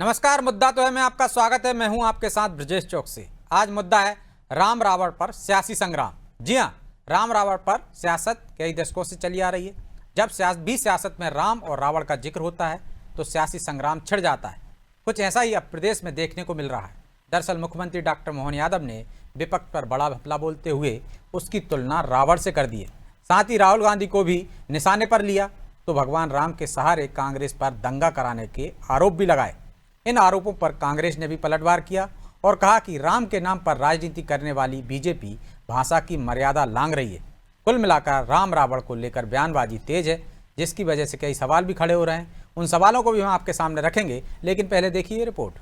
नमस्कार। मुद्दा तो है में आपका स्वागत है। मैं हूं आपके साथ ब्रजेश चौकसी। आज मुद्दा है राम रावण पर सियासी संग्राम। जी हां, राम रावण पर सियासत कई दशकों से चली आ रही है। जब सियासत में राम और रावण का जिक्र होता है तो सियासी संग्राम छिड़ जाता है। कुछ ऐसा ही अब प्रदेश में देखने को मिल रहा है। दरअसल मुख्यमंत्री डॉक्टर मोहन यादव ने विपक्ष पर बड़ा घपला बोलते हुए उसकी तुलना रावण से कर दी है। साथ ही राहुल गांधी को भी निशाने पर लिया तो भगवान राम के सहारे कांग्रेस पर दंगा कराने के आरोप भी लगाए। इन आरोपों पर कांग्रेस ने भी पलटवार किया और कहा कि राम के नाम पर राजनीति करने वाली बीजेपी भाषा की मर्यादा लांघ रही है। कुल मिलाकर राम रावण को लेकर बयानबाजी तेज है, जिसकी वजह से कई सवाल भी खड़े हो रहे हैं। उन सवालों को भी हम आपके सामने रखेंगे, लेकिन पहले देखिए ये रिपोर्ट।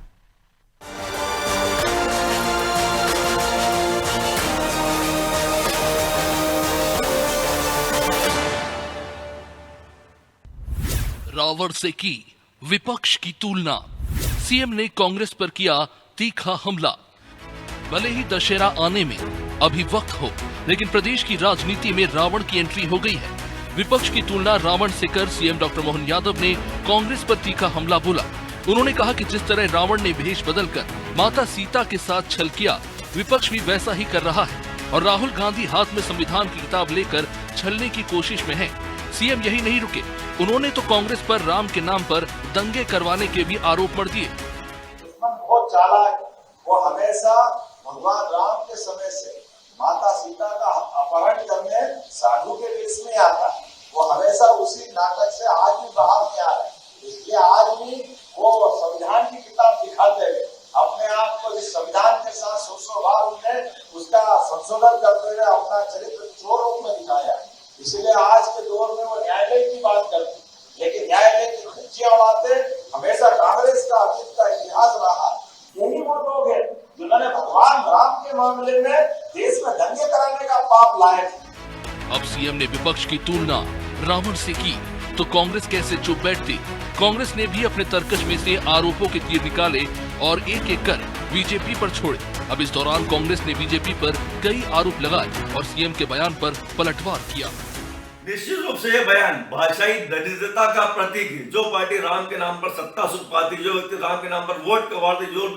रावण से की विपक्ष की तुलना। सीएम ने कांग्रेस पर किया तीखा हमला। भले ही दशहरा आने में अभी वक्त हो, लेकिन प्रदेश की राजनीति में रावण की एंट्री हो गई है। विपक्ष की तुलना रावण से कर सीएम डॉक्टर मोहन यादव ने कांग्रेस पर तीखा हमला बोला। उन्होंने कहा कि जिस तरह रावण ने भेष बदलकर माता सीता के साथ छल किया, विपक्ष भी वैसा ही कर रहा है और राहुल गांधी हाथ में संविधान की किताब लेकर छलने की कोशिश में है। सीएम यही नहीं रुके, उन्होंने तो कांग्रेस पर राम के नाम पर दंगे करवाने के भी आरोप मढ़ दिए। बहुत चालाक, वो हमेशा भगवान राम के समय से माता सीता का अपहरण करने साधु के वेश में आता है। वो हमेशा उसी नाटक से आज भी बाहर नहीं आ रहा है। इसलिए आज भी वो संविधान की किताब दिखाते हुए अपने आप को इस संविधान के साथ सौ बार उन्हें उसका संशोधन करते हुए अपना चरित्र चोर रूप में दिखाया। इसलिए आज के दौर में वो न्यायालय की बात करते, लेकिन न्यायालय की खुचियां उड़ाते हमेशा कांग्रेस का अतीत का इतिहास रहा। यही वो लोग हैं जिन्होंने भगवान राम के मामले में देश में दंगे कराने का पाप लाए थे। अब सीएम ने विपक्ष की तुलना रावण से की तो कांग्रेस कैसे चुप बैठती। कांग्रेस ने भी अपने तरकश में से आरोपों के तीर निकाले और एक एक कर बीजेपी पर छोड़े। अब इस दौरान कांग्रेस ने बीजेपी पर कई आरोप लगाए और सीएम के बयान पर पलटवार किया। निश्चित रूप से यह बयान भाषाई दरिद्रता का प्रतीक है। जो पार्टी राम के नाम पर सत्ता सुख पाती, जो व्यक्ति राम के नाम पर वोट कमाती, जो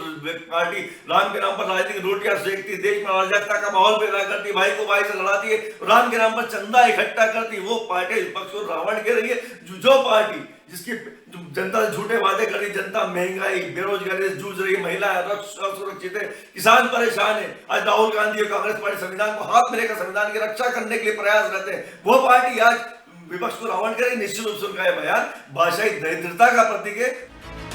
पार्टी राम के नाम पर राजनीतिक रोटियां सेकती, देश में अराजकता का माहौल पैदा करती, भाई को भाई से लड़ाती है, राम के नाम पर चंदा इकट्ठा करती, वो पार्टी विपक्ष को रावण कह रही है। जो पार्टी जिसकी जनता से झूठे वादे कर रही, जनता महंगाई बेरोजगारी से जूझ रही, महिलाएं असुरक्षित है, किसान परेशान है। आज राहुल गांधी और कांग्रेस पार्टी संविधान को हाथ में लेकर संविधान की रक्षा करने के लिए प्रयास करते हैं। वो पार्टी आज विपक्ष को रावण करे, निश्चित रूप से उनका यह बयान भाषाई दरिद्रता का प्रतीक है।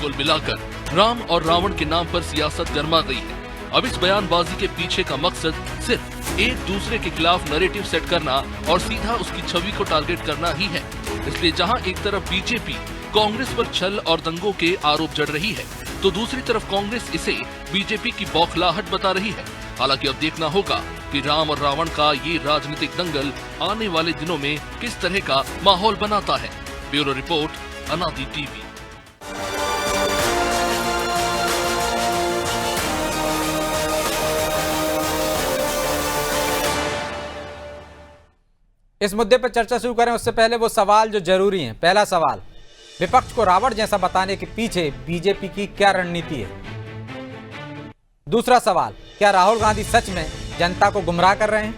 कुल मिलाकर राम और रावण के नाम पर सियासत गर्मा गई है। अब इस बयानबाजी के पीछे का मकसद सिर्फ एक दूसरे के खिलाफ नैरेटिव सेट करना और सीधा उसकी छवि को टारगेट करना ही है। इसलिए जहां एक तरफ बीजेपी कांग्रेस पर छल और दंगों के आरोप जड़ रही है, तो दूसरी तरफ कांग्रेस इसे बीजेपी की बौखलाहट बता रही है। हालांकि अब देखना होगा कि राम और रावण का ये राजनीतिक दंगल आने वाले दिनों में किस तरह का माहौल बनाता है। ब्यूरो रिपोर्ट, अनादि टीवी। इस मुद्दे पर चर्चा शुरू करें उससे पहले वो सवाल जो जरूरी हैं। पहला सवाल, विपक्ष को रावण जैसा बताने के पीछे बीजेपी की क्या रणनीति है? दूसरा सवाल, क्या राहुल गांधी सच में जनता को गुमराह कर रहे हैं?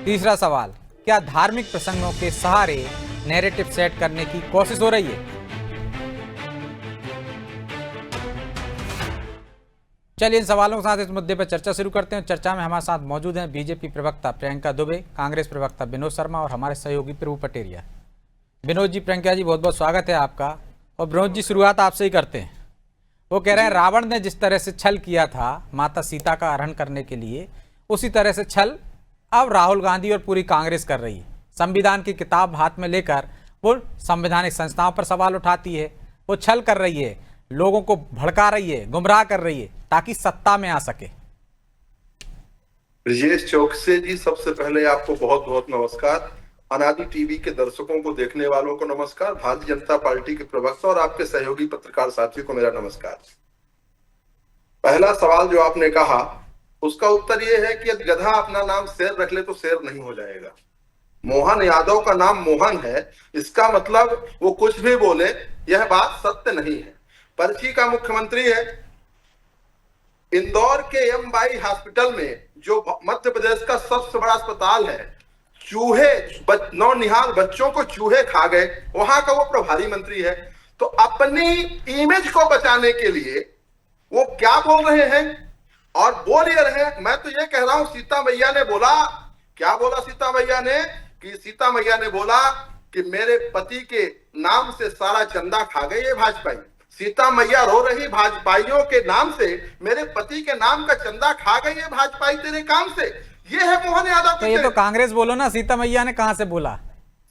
तीसरा सवाल, क्या धार्मिक प्रसंगों के सहारे नैरेटिव सेट करने की कोशिश हो रही है? चलिए इन सवालों के साथ इस मुद्दे पर चर्चा शुरू करते हैं। चर्चा में हमारे साथ मौजूद हैं बीजेपी प्रवक्ता प्रियंका दुबे, कांग्रेस प्रवक्ता विनोद शर्मा और हमारे सहयोगी प्रभु पटेरिया। विनोद जी, प्रियंका जी, बहुत बहुत स्वागत है आपका। और विनोद जी, शुरुआत आपसे ही करते हैं। वो कह रहे हैं रावण ने जिस तरह से छल किया था माता सीता का हरण करने के लिए, उसी तरह से छल अब राहुल गांधी और पूरी कांग्रेस कर रही है। संविधान की किताब हाथ में लेकर वो संवैधानिक संस्थाओं पर सवाल उठाती है, वो छल कर रही है, लोगों को भड़का रही है, गुमराह कर रही है ताकि सत्ता में आ सके। ब्रजेश चौकसी जी, सबसे पहले आपको बहुत बहुत नमस्कार। अनादि टीवी के दर्शकों को, देखने वालों को नमस्कार। भारतीय जनता पार्टी के प्रवक्ता और आपके सहयोगी पत्रकार साथियों को मेरा नमस्कार। पहला सवाल जो आपने कहा, उसका उत्तर यह है कि यदि गधा अपना नाम शेर रख ले तो शेर नहीं हो जाएगा। मोहन यादव का नाम मोहन है, इसका मतलब वो कुछ भी बोले, यह बात सत्य नहीं है। पर्ची का मुख्यमंत्री है। इंदौर के एम.वाई हॉस्पिटल में, जो मध्य प्रदेश का सबसे बड़ा अस्पताल है, चूहे नौनिहाल बच्चों को चूहे खा गए, वहां का वो प्रभारी मंत्री है। तो अपनी इमेज को बचाने के लिए वो क्या बोल रहे हैं और बोल ये रहे हैं। मैं तो ये कह रहा हूं, सीता मैया ने बोला, क्या बोला सीता मैया ने, कि सीता मैया ने बोला कि मेरे पति के नाम से सारा चंदा खा गए ये भाजपाई। सीता मैया रो रही भाजपाइयों के नाम से, मेरे पति के नाम का चंदा खा गई ये भाजपाई तेरे काम से। ये है मोहन यादव। तो ये तो कांग्रेस बोलो ना, सीता मैया ने कहां से बोला?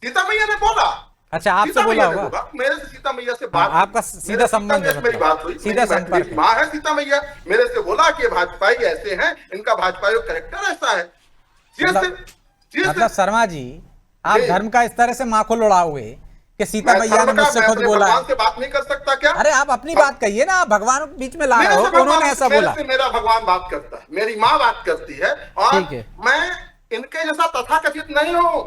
सीता मैया ने बोला। अच्छा, आपसे बोला होगा? मेरे से सीता मैया से बात, आपका सीधा संबंध है, मेरी बात हुई, सीधा संपर्क। माँ है सीता मैया, मेरे से बोला कि भाजपाई ऐसे हैं, इनका भाजपाई कैरेक्टर ऐसा है। मतलब शर्मा जी, आप धर्म का इस तरह से माखो लड़ा हुए कि सीता मैया ने मुझसे खुद बोला है। से बात नहीं कर सकता क्या? अरे आप अपनी बात कहिए ना, भगवान बीच में ला रहे हो, उन्होंने ऐसा बोला। मेरा भगवान बात करता है, मेरी माँ बात करती है, और मैं इनके जैसा तथाकथित नहीं हूँ।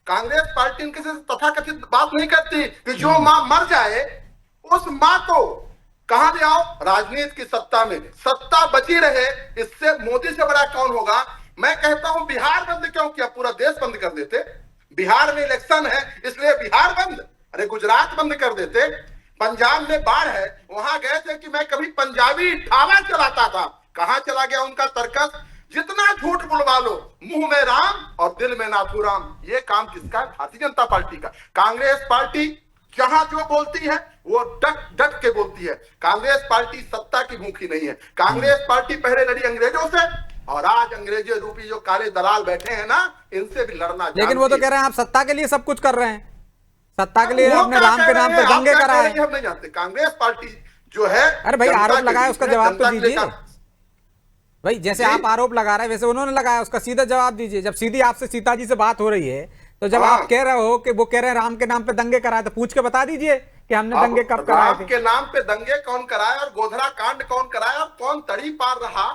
कांग्रेस पार्टी इनके जैसे तथाकथित बात नहीं करती कि जो माँ मर जाए उस माँ को कहां ले आओ, राजनीति की सत्ता में, सत्ता बची रहे, इससे मोदी से बड़ा कौन होगा। मैं कहता हूं बिहार बंद क्यों किया, पूरा देश बंद कर देते। बिहार में इलेक्शन है इसलिए बिहार बंद, अरे गुजरात बंद कर देते। पंजाब में बाढ़ है, वहां गए थे कि मैं कभी पंजाबी ढाबा चलाता था, कहां चला गया उनका तर्कस। जितना झूठ बुलवा लो, मुंह में राम और दिल में नाथुराम, ये काम किसका है? भारतीय जनता पार्टी का। कांग्रेस पार्टी जहां जो बोलती है वो डट डट के बोलती है। कांग्रेस पार्टी सत्ता की भूखी नहीं है। कांग्रेस पार्टी पहले लड़ी अंग्रेजों से, और आज अंग्रेजों रूपी जो काले दलाल बैठे हैं ना, इनसे भी लड़ना। लेकिन वो तो कह रहे हैं आप सत्ता के लिए सब कुछ कर रहे हैं, सत्ता के लिए अपने राम के नाम पे दंगे कराए। हम नहीं जानते। कांग्रेस पार्टी जो है, अरे भाई आरोप लगाया, उसका जवाब तो दीजिए भाई। जैसे आप आरोप लगा रहे हैं वैसे उन्होंने लगाया, उसका सीधा जवाब दीजिए। जब सीधी आपसे सीता जी से बात हो रही है, तो जब आप कह रहे हो कि वो कह रहे हैं राम के नाम पे दंगे कराए, तो पूछ के बता दीजिए कि हमने दंगे कब कराए थे। राम के नाम पे दंगे कौन कराए, और गोधरा कांड कौन कराया, और कौन तड़ी पार रहा,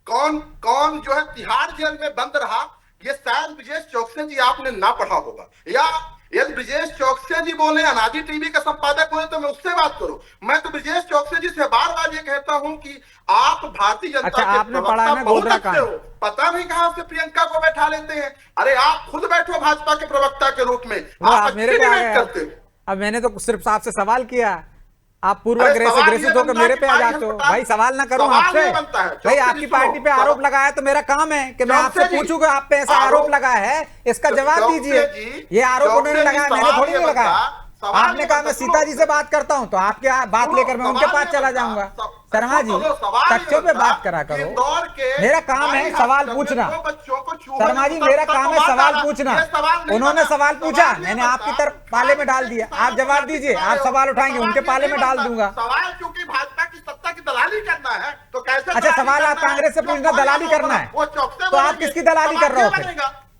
कौन कौन जो है तिहाड़ जेल में बंद रहा, ये शायद ब्रजेश चौकसे जी आपने ना पढ़ा होगा। या यदि ब्रजेश चौकसे जी बोले, अनादि टीवी का संपादक बोले, तो मैं उससे बात करूं। मैं तो ब्रजेश चौकसे जी से बार बार ये कहता हूं कि आप भारतीय जनता अच्छा, के आपने पढ़ा है ना गोधरा कांड? पता नहीं कहां से प्रियंका को बैठा लेते हैं। अरे आप खुद बैठो भाजपा के प्रवक्ता के रूप में, आप मेरे पे करते हो। अब मैंने तो सिर्फ आपसे सवाल किया, आप पूर्वाग्रह ग्रसित होकर मेरे पे आ जाते हो। भाई सवाल ना करूं आपसे, भाई आपकी पार्टी पे आरोप लगाया तो मेरा काम है कि मैं आपसे पूछूं कि आप पे ऐसा आरोप लगा है, इसका जवाब दीजिए। ये आरोप उन्होंने लगाया, मैंने थोड़ी नहीं लगाया। आपने कहा मैं सीता जी से बात करता हूं, तो आपकी बात लेकर मैं उनके पास चला जाऊंगा। शर्मा जी, तथ्यों पे बात करा करो, मेरा काम है सवाल पूछना। शर्मा जी, मेरा काम है सवाल पूछना। उन्होंने सवाल पूछा, मैंने आपकी तरफ पाले में डाल दिया, आप जवाब दीजिए। आप सवाल उठाएंगे, उनके पाले में डाल दूंगा। सवाल क्योंकि भाजपा की सत्ता की दलाली करना है, तो कैसे? अच्छा, सवाल आप कांग्रेस से पूछना दलाली करना है, तो आप किसकी दलाली कर रहे हो फिर?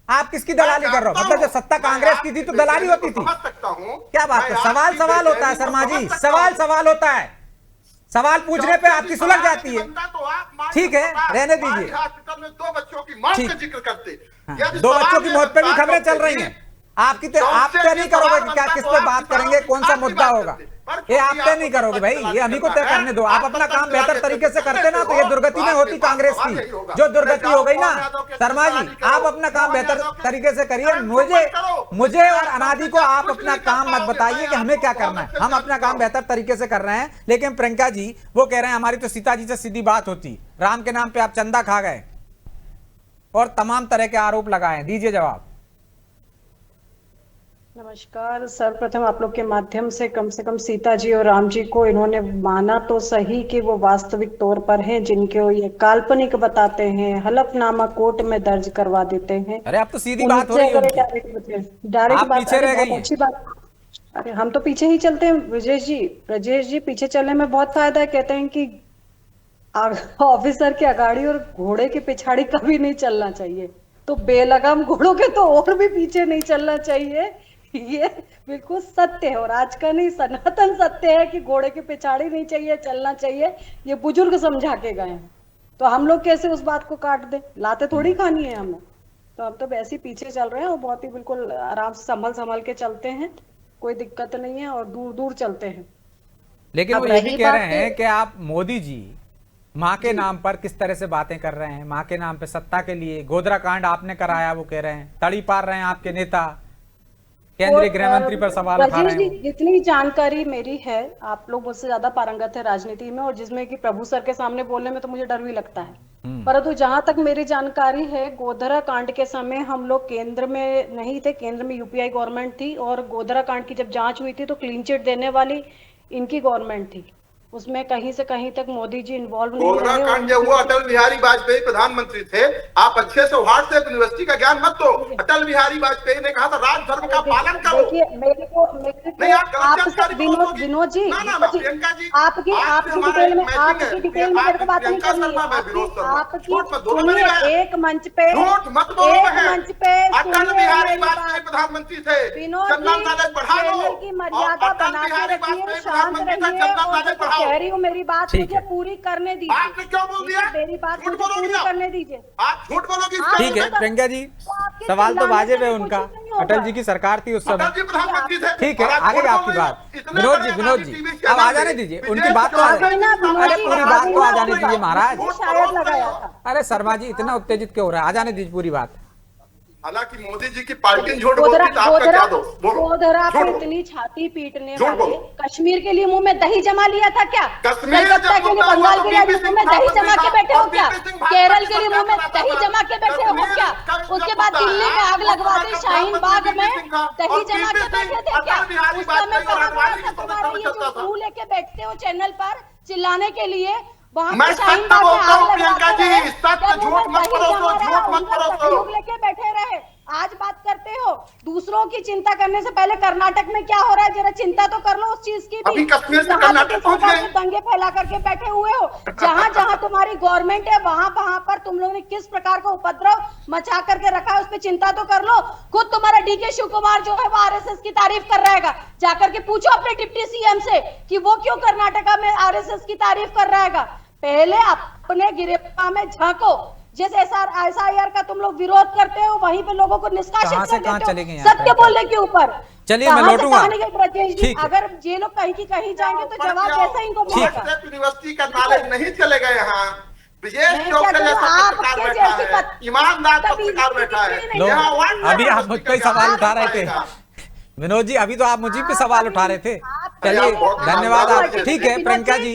आप किसकी दलाली कर रहे हो? मतलब जब सत्ता कांग्रेस की थी तो दलाली होती थी? क्या बात है? सवाल सवाल होता है शर्मा जी, सवाल सवाल होता है। सवाल पूछने पे आपकी सुलझ जाती है। ठीक है, रहने दीजिए। दो बच्चों की मौत का जिक्र करते, दो बच्चों की मौत पे भी खबरें चल रही हैं। आप तय नहीं करोगे कि क्या किस पे बात करेंगे, कौन सा मुद्दा होगा, ये आप तय नहीं करोगे भाई, ये हम ही को तय करने दो। आप अपना काम बेहतर तरीके से करते ना, तो ये दुर्गति में होती कांग्रेस की जो दुर्गति हो गई ना। शर्मा जी, आप अपना काम बेहतर तरीके से करिए। मुझे और अनादि को आप अपना काम मत बताइए कि हमें क्या करना है। हम अपना काम बेहतर तरीके से कर रहे हैं। लेकिन प्रियंका जी वो कह रहे हैं हमारी तो सीता जी से सीधी बात होती, राम के नाम पे आप चंदा खा गए और तमाम तरह के आरोप लगाए। दीजिए जवाब। नमस्कार। सर्वप्रथम आप लोग के माध्यम से कम सीता जी और राम जी को इन्होंने माना तो सही कि वो वास्तविक तौर पर हैं, जिनको ये काल्पनिक बताते हैं, हलफनामा कोर्ट में दर्ज करवा देते हैं। अरे अब तो सीधी बात हो रही है, डायरेक्ट बात, अच्छी बात। अरे हम तो पीछे ही चलते हैं ब्रजेश जी पीछे चलने में बहुत फायदा है। कहते हैं कि ऑफिसर के अगाड़ी और घोड़े के पिछाड़ी कभी नहीं चलना चाहिए, तो बेलगाम घोड़ों के तो और भी पीछे नहीं चलना चाहिए। ये बिल्कुल सत्य है, और आज का नहीं सनातन सत्य है कि घोड़े के पिछाड़ी नहीं चाहिए, चलना चाहिए। ये बुजुर्ग समझा के गए हैं, तो हम लोग कैसे उस बात को काट दें? लाते थोड़ी खानी है हमें, तो हम तो वैसे ही पीछे चल रहे हैं और बहुत ही बिल्कुल आराम से संभल के चलते हैं, कोई दिक्कत नहीं है और दूर दूर चलते हैं। लेकिन अब वो ये भी रही कह बात रहे हैं कि आप मोदी जी माँ के नाम पर किस तरह से बातें कर रहे हैं, माँ के नाम पे सत्ता के लिए गोधरा कांड आपने कराया, वो कह रहे हैं तड़ी पार रहे हैं आपके नेता, केंद्रीय गृह मंत्री पर सवाल उठा रहे राजेश जी, हैं वो। जितनी जानकारी मेरी है, आप लोग मुझसे ज्यादा पारंगत है राजनीति में, और जिसमें कि प्रभु सर के सामने बोलने में तो मुझे डर भी लगता है। परंतु जहां तक मेरी जानकारी है, गोधरा कांड के समय हम लोग केंद्र में नहीं थे, केंद्र में यूपीआई गवर्नमेंट थी, और गोधरा कांड की जब जांच हुई थी तो क्लीन चिट देने वाली इनकी गवर्नमेंट थी। उसमें कहीं से कहीं तक मोदी जी इन्वॉल्व नहीं गोधरा रहे। कांड जब हुआ, अटल बिहारी वाजपेयी प्रधानमंत्री थे। आप अच्छे से व्हाट्सएप यूनिवर्सिटी का ज्ञान मत दो। अटल बिहारी वाजपेयी ने कहा था राजधर्म का पालन करो। देखिए, मेरे को नहीं, आप गलत जानकारी विनोद जी, ना, प्रियंका जी, आपकी डिटेल में मेरे को बात नहीं करनी है। आपकी सुनिए, एक मंच पे अटल बिहारी वाजपेयी प्रधानमंत्री थे। विनोद जनरल नॉलेज बढ़ा लो। चैनल की मर्यादा बना के रखिए, शांत रहिए, और कह रही हूँ मेरी बात मुझे पूरी करने दीजिए। आपने क्यों बोल दिया? मेरी बात झूठ मुझे पूरी बोलोगी करने दीजिए। आप झूठ बोलोगी। ठीक है प्रियंका जी, सवाल तो वाजिब है उनका, अटल जी की सरकार थी उस समय। अटल जी प्रधानमंत्री थे। ठीक है, आगे आपकी बात। विनोद जी अब आ जाने दीजिए, उनकी बात तो अरे पूरी बात तो आ जाने दीजिए महाराज। शायद लगाया था। अरे शर्मा जी इतना उत्तेजित क्यों हो रहा है, आ जाने दीजिए पूरी बात। हालांकि मोदी जी की पार्टी झूठ बोलती तो आपका क्या दोष? गोधरा पे इतनी छाती पीटने झूठ वाले, बोलो। कश्मीर के लिए मुंह में दही जमा लिया था क्या? कश्मीर कलकत्ता जब के लिए, मुद्दा हुआ बंगाल तो के लिए बीपी मुंह में सिंह दही भागवत जमा के साहब बैठे हो और क्या? बीपी सिंह भागवत केरल के लिए सरकार मुंह में का दही जमा के बैठे हो क्या? उसके बाद दिल्ली में आग लगवा दी, शाहीन बाग में दही जमा के बैठे थे क्या? उस समय तुम्हारे ये जो मुंह लेके बैठते हो चैनल पर चिल्लाने के लिए, वहाँ मैं पे शाहीन सत्य बाग में बोलता हूँ आग प्रियंका लगवाते जी, रहे, सत्य क्या मुंह झूठ में मत दही परोसो, जमा रहा, झूठ मत उनका परोसो। सहयोग लेके बैठे रहे। आज बात करते हो दूसरों की चिंता करने से पहले कर्नाटक में क्या हो रहा है जरा चिंता तो कर लो उस चीज की भी। अभी कश्मीर से जहाँ कर्नाटक पे पहुंच सरकार गए। में दंगे फैला करके बैठे हुए हो, जहाँ जहाँ तुम्हारी गवर्नमेंट है वहां वहां पर तुम लोगों ने किस प्रकार का उपद्रव मचा करके रखा है, उस पर चिंता तो कर लो। खुद तुम्हारा डीके शिव कुमार जो है वो आरएसएस की तारीफ कर रहेगा, जाकर के पूछो अपने डिप्टी सीएम से कि वो क्यों कर्नाटका में आरएसएस की तारीफ कर रहेगा। पहले अपने गिरेफा में झांको। जैसे एसआईआर का तुम लोग विरोध करते हो, वहीं पे लोगों को निष्कासित कहां से कर कहां देते चले गए हो यहाँ सत्य पे? बोलने के ऊपर। चलिए मैं कहां से लौटूंगा। कहां नहीं गए ब्रजेश जी? ठीक है। अगर ये लोग कहीं की कहीं जाएंगे तो जवाब कैसे इनको मिलेगा? व्हाट्सएप यूनिवर्सिटी का नॉलेज नहीं चलेगा यहाँ। ब्रजेश मैं चौक क्या का जैसा करूं? पत्रकार आपके बैठा जैसी है, ईमानदार कभी पत्रकार बैठा है। नहीं लो, यहाँ WhatsApp अभी आप मुझ पे ही सवाल उठा रहे थे पाएगा। विनोद जी, अभी तो आप मुझे पे सवाल उठा रहे थे। अरे चलिए आप बहुत धन्यवाद ईमानदार आपको। हैं। ठीक है प्रियंका जी,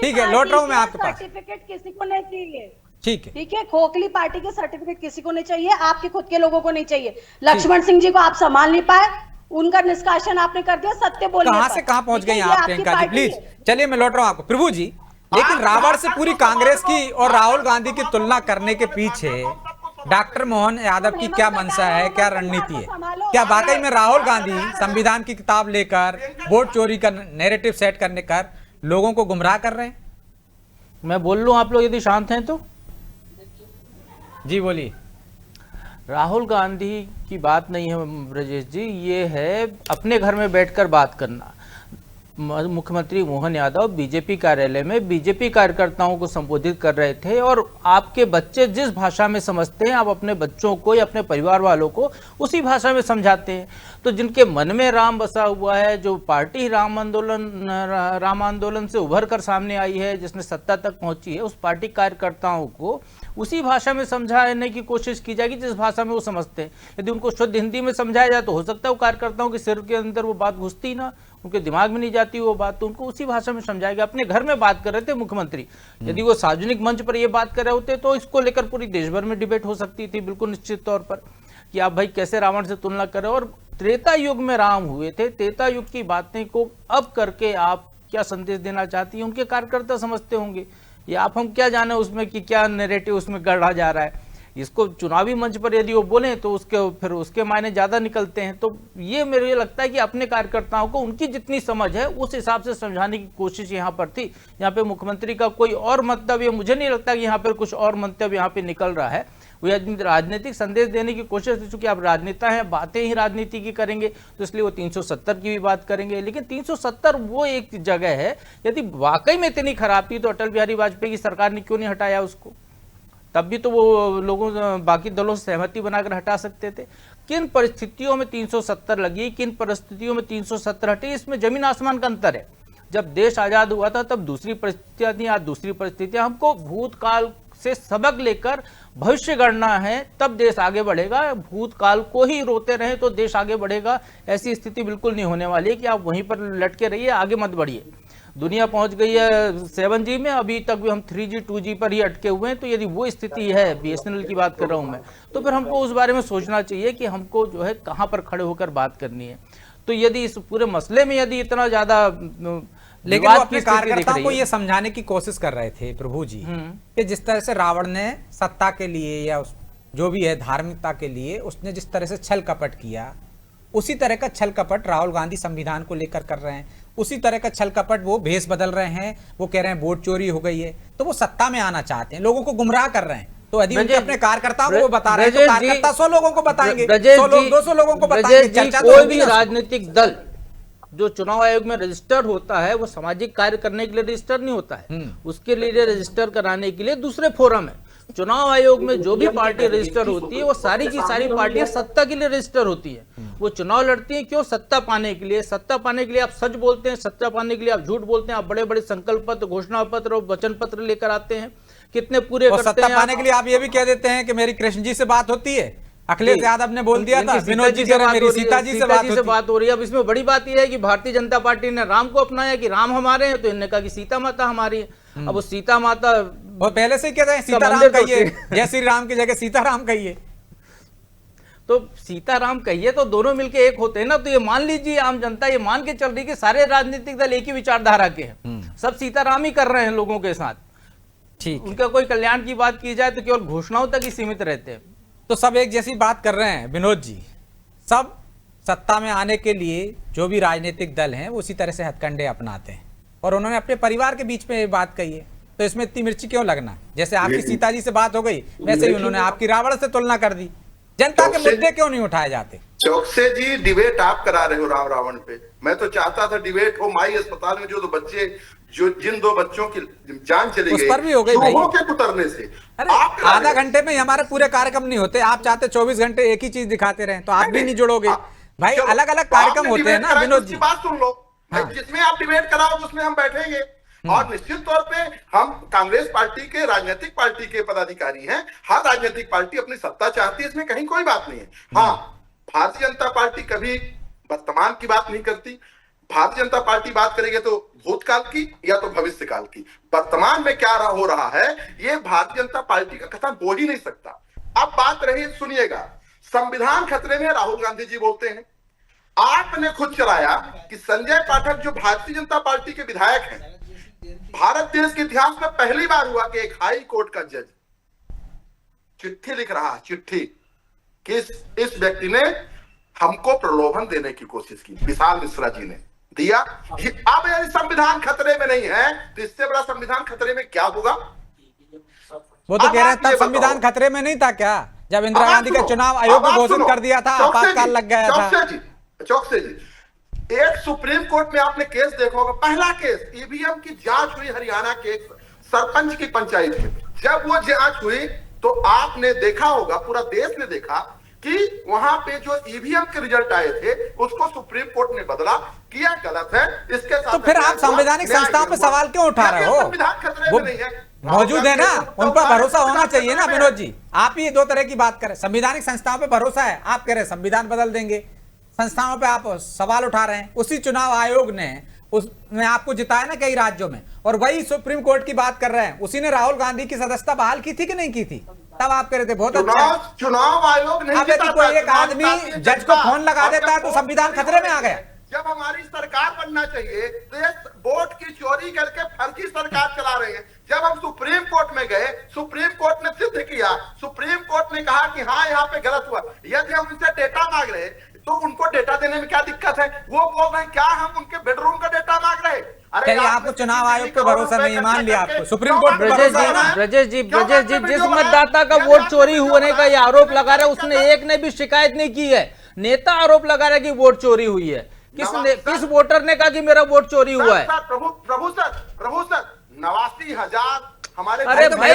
ठीक है लौट रहा हूँ मैं आपके पास। सर्टिफिकेट किसी को नहीं चाहिए। ठीक है ठीक है, खोखली पार्टी के सर्टिफिकेट किसी को नहीं चाहिए, आपके खुद के लोगों को नहीं चाहिए। लक्ष्मण सिंह जी को आप संभाल नहीं पाए, उनका निष्कासन आपने कर दिया सत्य बोलने कहां पर। से कहां पहुंच ठीक है, गई ये आप आपकी प्रियंका जी, पार्टी प्लीज। है। चलिए मैं लौट रहा हूं आपको। प्रभु जी, लेकिन रावण से पूरी कांग्रेस की और राहुल गांधी की तुलना करने के पीछे डॉक्टर मोहन यादव की क्या मंशा है, क्या रणनीति है? क्या वाकई में राहुल गांधी संविधान की किताब लेकर वोट चोरी का नैरेटिव सेट करने कर लोगों को गुमराह कर रहे हैं? मैं बोल लूं, आप लोग यदि शांत हैं तो। जी बोलिए। राहुल गांधी की बात नहीं है ब्रजेश जी, ये है अपने घर में बैठकर बात करना। मुख्यमंत्री मोहन यादव बीजेपी कार्यालय में बीजेपी कार्यकर्ताओं को संबोधित कर रहे थे, और आपके बच्चे जिस भाषा में समझते हैं आप अपने बच्चों को या अपने परिवार वालों को उसी भाषा में समझाते हैं। तो जिनके मन में राम बसा हुआ है, जो पार्टी राम आंदोलन से उभर कर सामने आई है, जिसने सत्ता तक पहुंची है, उस पार्टी कार्यकर्ताओं को उसी भाषा में समझाने की कोशिश की जाएगी जिस भाषा में वो समझते हैं। यदि उनको शुद्ध हिंदी में समझाया जाए तो हो सकता है वो कार्यकर्ताओं के सिर के अंदर वो बात घुसती ना, उनके दिमाग में नहीं जाती वो बात, तो उनको उसी भाषा में समझाएगा। अपने घर में बात कर रहे थे मुख्यमंत्री, यदि वो सार्वजनिक मंच पर ये बात कर रहे होते तो इसको लेकर पूरी देश भर में डिबेट हो सकती थी, बिल्कुल निश्चित तौर पर, कि आप भाई कैसे रावण से तुलना कर रहे हो। और त्रेता युग में राम हुए थे, त्रेता युग की बातें को अब करके आप क्या संदेश देना चाहती हैं, उनके कार्यकर्ता समझते होंगे, या आप हम क्या जाने उसमें कि क्या नैरेटिव उसमें गढ़ा जा रहा है। इसको चुनावी मंच पर यदि वो बोले तो उसके मायने ज्यादा निकलते हैं। तो ये मेरे लगता है कि अपने कार्यकर्ताओं को उनकी जितनी समझ है उस हिसाब से समझाने की कोशिश यहाँ पर थी। यहाँ पे मुख्यमंत्री का कोई और मंतव्य, मुझे नहीं लगता कि यहाँ पर कुछ और मंतव्य यहाँ पे निकल रहा है। वो राजनीतिक संदेश देने की कोशिश, चूंकि आप राजनेता हैं, बातें ही राजनीति की करेंगे, तो इसलिए वो 370 की भी बात करेंगे। लेकिन 370 वो एक जगह है, यदि वाकई में इतनी खराब थी तो अटल बिहारी वाजपेयी की सरकार ने क्यों नहीं हटाया उसको? तब भी तो वो लोगों बाकी दलों से सहमति बनाकर हटा सकते थे। किन परिस्थितियों में 370 लगी, किन परिस्थितियों में 370 हटी, इसमें जमीन आसमान का अंतर है। जब देश आजाद हुआ था तब दूसरी परिस्थितियां थी, आज दूसरी परिस्थितियां। हमको भूतकाल से सबक लेकर भविष्य गढ़ना है, तब देश आगे बढ़ेगा। भूतकाल को ही रोते रहे तो देश आगे बढ़ेगा, ऐसी स्थिति बिल्कुल नहीं होने वाली है कि आप वहीं पर लटके रहिए, आगे मत बढ़िए। दुनिया पहुंच गई है 7G में, अभी तक भी हम 3G 2G पर ही अटके हुए हैं। तो यदि वो स्थिति है, BSNL की बात कर रहा हूं मैं, तो फिर हमको उस बारे में सोचना चाहिए कि हमको जो है कहां पर खड़े होकर बात करनी है। तो यदि इस पूरे मसले में यदि इतना ज्यादा लेकिन वो अपने कार्यकर्ताओं को ये समझाने की कोशिश कर रहे थे प्रभु जी कि जिस तरह से रावण ने सत्ता के लिए या जो भी है धार्मिकता के लिए उसने जिस तरह से छल कपट किया, उसी तरह का छल कपट राहुल गांधी संविधान को लेकर कर रहे हैं। उसी तरह का छल कपट वो भेष बदल रहे हैं, वो कह रहे हैं वोट चोरी हो गई है, तो वो सत्ता में आना चाहते हैं, लोगों को गुमराह कर रहे हैं। तो यदि उनके अपने कार्यकर्ताओं को वो बता रहे हैं तो कार्यकर्ता 100 लोगों को बताएंगे, 100 लोग 200 लोगों को बताएंगे। चर्चा तो कोई भी राजनीतिक दल जो चुनाव आयोग में रजिस्टर होता है वो सामाजिक कार्य करने के लिए रजिस्टर नहीं होता है, उसके लिए रजिस्टर कराने के लिए दूसरे फोरम है। चुनाव आयोग में जो भी पार्टी रजिस्टर होती है वो सारी की सारी पार्टियां सत्ता के लिए रजिस्टर होती है। वो चुनाव लड़ती हैं क्यों? सत्ता पाने के लिए। सत्ता पाने के लिए आप सच बोलते हैं, सत्ता पाने के लिए आप झूठ बोलते हैं, आप बड़े बड़े संकल्प पत्र, घोषणा पत्र और वचन पत्र लेकर आते हैं, कितने पूरे करते हैं। सत्ता पाने के लिए आप ये भी कह देते हैं कि मेरी कृष्ण जी से बात होती है, अखिलेश यादव ने बोल दिया था, विनोद जी से मेरी सीता जी से बात हो रही है। अब इसमें बड़ी बात यह है कि भारतीय जनता पार्टी ने राम को अपनाया कि राम हमारे हैं, तो इन्होंने कहा कि सीता माता हमारी है। अब वो सीता माता वो पहले से ही कहते हैं सीताराम कहिए, जय श्री राम की जगह सीताराम कहिए। तो सीताराम कहिए तो दोनों मिलके एक होते हैं ना। तो ये मान लीजिए आम जनता ये मान के चल रही है कि सारे राजनीतिक दल एक ही विचारधारा के हैं, सब सीताराम ही कर रहे हैं लोगों के साथ। ठीक, उनका कोई कल्याण की बात की जाए तो केवल घोषणाओं तक ही सीमित रहते हैं। तो सब एक जैसी बात कर रहे हैं विनोद जी। सब सत्ता में आने के लिए जो भी राजनीतिक दल हैं वो उसी तरह से हथकंडे अपनाते हैं, और उन्होंने अपने परिवार के बीच में ये बात कही है। तो इसमें इतनी मिर्ची क्यों लगना? जैसे आपकी सीता जी से बात हो गई, वैसे ही उन्होंने आपकी रावण से तुलना कर दी। जनता के मुद्दे क्यों नहीं उठाए जाते? चौकसे जी डिबेट आप करा रहे हो राम रावण पे। मैं तो चाहता था डिबेट हो माई अस्पताल में, जो बच्चे जिन 2 बच्चों की जान चली गई उस पर भी हो गई भाई के कुतरने से। अरे आधा घंटे में हमारे पूरे कार्यक्रम नहीं होते। आप चाहते 24 घंटे एक ही चीज दिखाते रहे, तो आप भी नहीं जुड़ोगे भाई। अलग अलग कार्यक्रम होते हैं ना विनोद जी। बात सुन लो, जिसमें आप डिबेट कराओ उसमें हम बैठेंगे। और निश्चित तौर पे हम कांग्रेस पार्टी के, राजनीतिक पार्टी के पदाधिकारी हैं। हर राजनीतिक पार्टी अपनी सत्ता चाहती है, इसमें कहीं कोई बात नहीं है। हाँ, भारतीय जनता पार्टी कभी वर्तमान की बात नहीं करती। भारतीय जनता पार्टी बात करेगी तो भूतकाल की या तो भविष्य काल की। वर्तमान में क्या हो रहा है ये भारतीय जनता पार्टी का कथन हो ही नहीं सकता। अब बात रही, सुनिएगा, संविधान खतरे में, राहुल गांधी जी बोलते हैं। आपने खुद चलाया कि संजय पाठक जो भारतीय जनता पार्टी के विधायक हैं, भारत देश के इतिहास में पहली बार हुआ कि एक हाई कोर्ट का जज चिट्ठी लिख रहा है, चिट्ठी कि इस व्यक्ति ने हमको प्रलोभन देने की कोशिश की। विशाल मिश्रा जी ने दिया। अब यदि संविधान खतरे में नहीं है तो इससे बड़ा संविधान खतरे में क्या होगा? वो तो कह रहे हैं तब संविधान खतरे में नहीं था क्या, जब इंदिरा गांधी का चुनाव आयोग को घोषित कर दिया था, आपातकाल लग गया था। चौकसे जी, एक सुप्रीम कोर्ट में आपने केस देखा होगा, पहला केस ईवीएम की जांच हुई हरियाणा के सरपंच की पंचायत में। जब वो जांच हुई तो आपने देखा होगा, पूरा देश ने देखा कि वहां पे जो ईवीएम के रिजल्ट आए थे उसको सुप्रीम कोर्ट ने बदला, किया गलत है। इसके साथ तो फिर आप संवैधानिक संस्थाओं पे सवाल क्यों उठा रहे हो? संविधान खतरे में नहीं है, मौजूद है ना, उन पर भरोसा होना चाहिए ना विनोद जी। आप ही 2 तरह की बात करें, संवैधानिक संस्थाओं पे भरोसा है, आप कह रहे हैं संविधान बदल देंगे, संस्थाओं पे आप सवाल उठा रहे हैं। उसी चुनाव आयोग ने उसमें आपको जिताया ना कई राज्यों में, और वही सुप्रीम कोर्ट की बात कर रहे हैं, उसी ने राहुल गांधी की सदस्यता बहाल की थी कि नहीं की थी? तब आप कह रहे थे बहुत अच्छा। चुनाव आयोग नहीं अब यदि कोई एक आदमी जज को फोन लगा देता है तो संविधान खतरे में आ गया। जब हमारी सरकार बनना चाहिए तो ये वोट की चोरी करके फर्जी सरकार चला रहे हैं। जब हम सुप्रीम कोर्ट में गए, सुप्रीम कोर्ट ने सिद्ध किया, सुप्रीम कोर्ट ने कहा कि हाँ यहाँ पे गलत हुआ। यदि हम उनसे डेटा मांग रहे तो उनको डेटा देने में क्या दिक्कत है? वो बोल रहे हैं क्या हम उनके बेडरूम का डेटा मांग रहे हैं? चलिए, आपको चुनाव आयोग पे भरोसा नहीं, मान लिया आपको, सुप्रीम कोर्ट पे भरोसा है ना? ब्रजेश जी जिस मतदाता का वोट चोरी होने का ये आरोप लगा रहा है उसने एक ने भी शिकायत नहीं की है। नेता आरोप लगा रहा है कि वोट चोरी हुई है। किस वोटर ने कहा कि मेरा वोट चोरी हुआ है? प्रभु सर 89,000 हमारे। अरे भाई,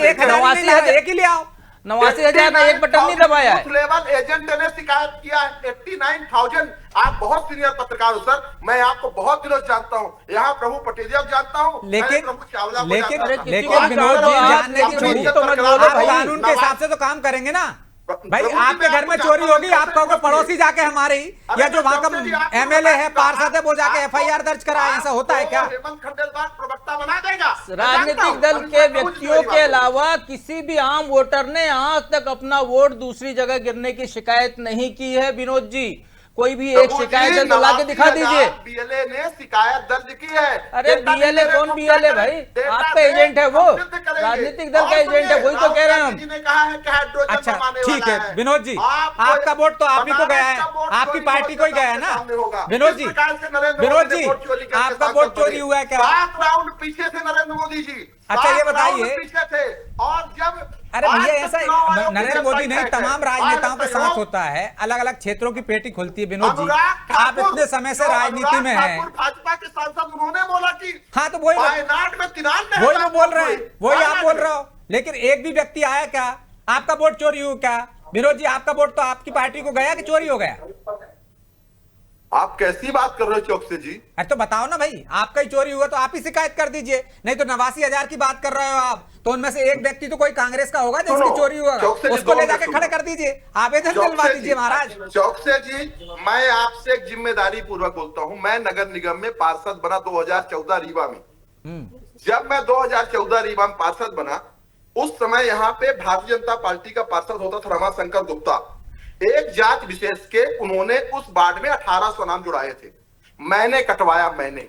एक ही ले आओ 89,000 ने एक बटन नहीं दबाया है। बूथ लेवल एजेंट ने शिकायत किया है 89,000। आप बहुत सीनियर पत्रकार हो सर, मैं आपको बहुत दिनों से जानता हूँ, यहाँ प्रभु पटेलिया को जानता हूँ, लेकिन प्रभु चावला को लेकिन जानता हूँ। लेकिन तो विनोद जी आप जानने की अपनी छोड़िए, इज्जत तो मत बरकरार बोलो रखो। भाई, कानून के हिसाब से तो काम करेंगे ना भाई। आपके घर में चोरी होगी, आप कहोगे पड़ोसी जाके हमारे ही, या जो वहां का एमएलए है, पार्षद है, वो जाके एफआईआर दर्ज कराए, ऐसा होता है क्या? हेमंत खंडेलवाल प्रवक्ता बना देगा। राजनीतिक दल के व्यक्तियों के अलावा किसी भी आम वोटर ने आज तक अपना वोट दूसरी जगह गिरने की शिकायत नहीं की है। विनोद जी, कोई भी एक शिकायत है तो ला के दिखा दीजिए। बीएलए ने शिकायत दर्ज की है। अरे बीएलए कौन बीएलए भाई? आपका एजेंट है वो, राजनीतिक दल का एजेंट है, वही तो कह रहे हैं हम। ने कहा है कि हाइड्रोजन अच्छा जमाने ठीक वाला है विनोद जी, आपका वोट तो आप ही को गया है, आपकी पार्टी को ही गया है ना विनोद जी। विनोद जी, आपका वोट चोरी हुआ है क्या? 7 राउंड पीछे थे नरेंद्र मोदी जी। अच्छा, ये 7 राउंड बताइए। पीछे थे, और जब अरे भैया ऐसा चुनाव नरेंद्र आयोग मोदी नहीं, मुझे तमाम बताइए। राजनेताओं के आज साथ बताइए। होता है, अलग अलग क्षेत्रों की पेटी खुलती है। विनोद जी, अनुराग आप ठाकुर, इतने समय से जो राजनीति में अनुराग हैं। ठाकुर भाजपा के सांसद, उन्होंने बोला कि हाँ तो वही वायनाड में 93 वही वो बोल रहे हैं, वही आप वायनाड बोल में। रहे हो, लेकिन एक भी व्यक्ति आया क्या? आपका वोट चोरी हुआ क्या? विनोद जी, आपका वोट तो आपकी पार्टी को गया कि चोरी हो गया? आप कैसी बात कर रहे हो चौकसे जी? अरे तो बताओ ना भाई, आपका ही चोरी हुआ तो आप ही शिकायत कर दीजिए, नहीं तो 89,000 की बात कर रहे हो आप, तो उनमें से एक व्यक्ति तो कोई कांग्रेस का होगा जिसकी सुनो, चोरी हुआ, चौकसे जी, उसको ले दो जाके मिनट खड़े सुनो। कर दीजिए, आवेदन दिलवा दीजिए महाराज। चौकसे जी, मैं आपसे एक जिम्मेदारी पूर्वक बोलता हूं। मैं नगर निगम में पार्षद बना 2014 रीवा में। जब मैं 2014 रीवा में पार्षद बना, उस समय यहाँ पे भारतीय जनता पार्टी का पार्षद होता था रमाशंकर गुप्ता। एक जात विशेष के उन्होंने उस वार्ड में 1800 नाम जुड़ाए थे, मैंने कटवाया, मैंने,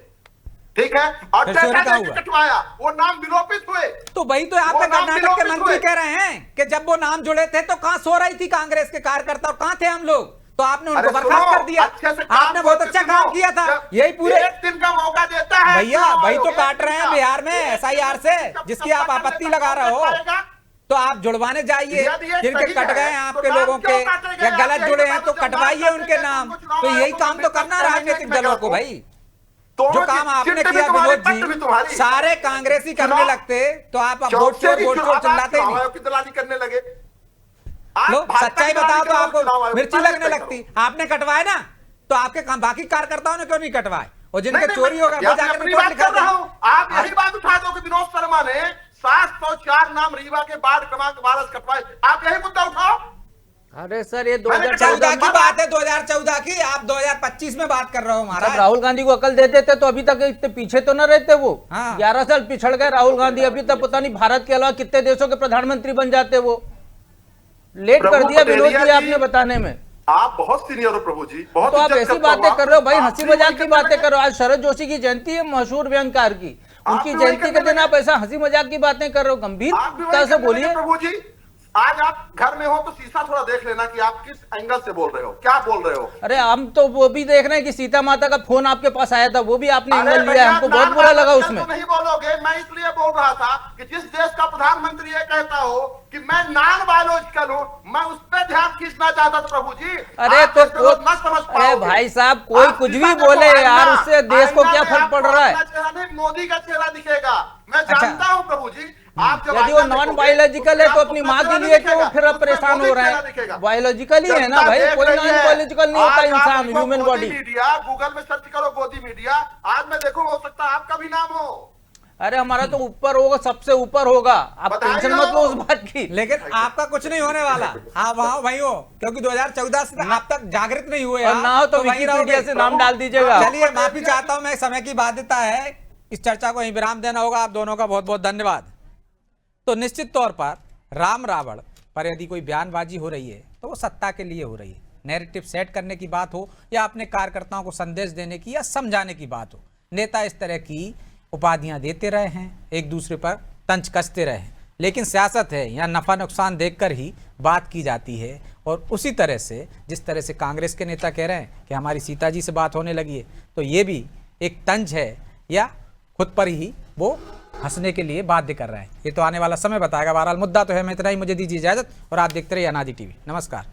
ठीक है, और फिर चोरी कहाँ हुआ? कटवाया, वो नाम विलोपित हुए। तो वही तो आपके वो नाम कर्नाटक के विलोपित मंत्री हुए। कह रहे हैं कि जब वो नाम जुड़े थे तो कहां सो रही थी कांग्रेस के कार्यकर्ता, और कहां थे हम लोग, तो आपने उनको अरे बर्खास्त सुनो, कर दिया। अच्छे से काम आपने बहुत करके अच्छा सुनो। काम किया था, जब यही पूरे एक दिन का मौका देता है भैया, चुनाव वही तो आयोग, काट रहे हैं बिहार में एक एसआईआर दिन से, का जिसकी आप मौका आपत्ति देता लगा रहे हो, पाएगा। तो आप जुड़वाने जाइए, यदि ये जिनके सही कट है, गए हैं तो आपके नाम लोगों क्यों के, काटे गए? या गलत आप जुड़े यही हैं तो बात जब कटवाइए बात उनके करते हैं, नाम। तो चुनाव तो यही आयोग काम तो को करना मिलता है राजनीतिक एक दलों को जगह भाई। दोनों जो काम आपने चिट्ठी भी किया तुम्हारी, विनोद पत्र भी जी, तुम्हारी। सारे कांग्रेसी करने चुनाव- लगते तो आप वोट चौकसे चोर जी, वोट क्यों चोर आप चिल्लाते ही चुनाव नहीं। आयोग की दलाली करने लगे? आप लो भाजपा सच्चाई की बताओ दलाली तो करो, आपको चुनाव आयोग मिर्ची की लगने दलाली लगती। करो। आपने कटवाए ना, तो आपके बाकी कार्यकर्ताओं ने क्यों नहीं कटवाए? और जिनके नहीं, चोरी होगा मैं वो जाकर अपनी रिपोर्ट बात लिखा कर रहा दें। हूं। आप यही बात उठा दो कि विनोद शर्मा ने 704 नाम रीवा के वार्ड क्रमांक 12 कटवाए, आप यही मुद्दा उठाओ। अरे सर, ये 2014 2014 की बात है, 2014 की, आप 2025 में बात कर रहे हो जब महाराज। राहुल गांधी को अकल दे देते तो अभी तक इतने पीछे तो न रहते वो। हाँ। 11 साल पिछड़ गए राहुल गांधी, अभी तक पता नहीं भारत के अलावा कितने देशों के प्रधानमंत्री बन जाते वो। लेट कर प्रभु दिया विनोद पटेलिया जी जी, आपने बताने में। आप बहुत सीनियर हो प्रभु जी, बहुत तो आप इज्जत ऐसी करता हूं। बातें कर रहे हो भाई, आप हंसी भी मजाक वही की करने बातें लगे। करो। आज शरद जोशी की जयंती है, मशहूर व्यंगकार की, उनकी भी वही जयंती के करने दिन आप लगे। ऐसा हंसी मजाक की बातें कर रहे हो, आप भी गंभीरता वही से करने बोलिए। लगे प्रभु जी। आज आप घर में हो तो शीशा थोड़ा देख लेना कि आप किस एंगल से बोल रहे हो, क्या बोल रहे हो। अरे हम तो वो भी देख रहे हैं कि सीता माता का फोन आपके पास आया था, वो भी आपने अरे एंगल लिया, भैया, हमको बहुत नाम बुरा लगा बायोलॉजिकल उसमें। तो नहीं बोलोगे, मैं इसलिए बोल रहा था कि जिस देश का प्रधानमंत्री ये कहता हो कि मैं नॉन बायोलॉजिकल हूँ, मैं उस पर ध्यान खींचना चाहता था प्रभु जी। अरे आप तो जैसे लोग न समझ अरे पाओगे। भाई साहब, कोई आप कुछ भी शीशा बोले देखो, यार, आईना- उससे देश को आईना क्या में फर्क आपको पड़ रहा है? अपना चेहरा नहीं, मोदी का चेहरा दिखेगा। मैं अच्छा। जानता हूँ प्रभु जी, आप जब यदि वो आईना नॉन देखोगे, बायोलॉजिकल है तो आपको अपनी अपना माँ के चेहरा लिए नहीं क्यों दिखेगा, फिर अब उसमें परेशान मोदी हो रहे चेहरा हैं? दिखेगा। बायोलॉजिकल ही है ना जनता भाई, देख कोई रही नॉन है। बायोलॉजिकल नहीं होता आज आप इंसान, देखो ह्यूमन गोदी बॉडी। मीडिया, गूगल में सर्च करो गोदी मीडिया, आज मैं देखो हो सकता है आपका भी नाम हो। अरे हमारा तो ऊपर होगा, सबसे ऊपर होगा, आप बताइए टेंशन मत लो उस बात की। लेकिन आपका कुछ नहीं होने वाला, आप वहां वही हो, क्योंकि 2014 से आप तक जागृत नहीं हुए और आप, ना हो तो वहीं रहोगे। विकिपीडिया से नाम डाल दीजिएगा। चलिए, माफी चाहता हूं मैं, समय की बाध्यता है, इस चर्चा को यहीं विराम देना होगा। आप दोनों का बहुत बहुत धन्यवाद। तो निश्चित तौर पर राम रावण पर यदि कोई बयानबाजी हो रही है तो वो सत्ता के लिए हो रही है, नैरेटिव सेट करने की बात हो या अपने कार्यकर्ताओं को संदेश देने की या समझाने की बात हो। नेता इस तरह की उपाधियां देते रहे हैं, एक दूसरे पर तंज कसते रहे हैं, लेकिन सियासत है, यहाँ नफ़ा नुकसान देखकर ही बात की जाती है। और उसी तरह से जिस तरह से कांग्रेस के नेता कह रहे हैं कि हमारी सीता जी से बात होने लगी है, तो ये भी एक तंज है या खुद पर ही वो हंसने के लिए बाध्य कर रहे हैं। ये तो आने वाला समय बताएगा। बहरहाल मुद्दा तो है, मैं इतना ही, मुझे दीजिए इजाजत और आप देखते रहिए अनादि टीवी। नमस्कार।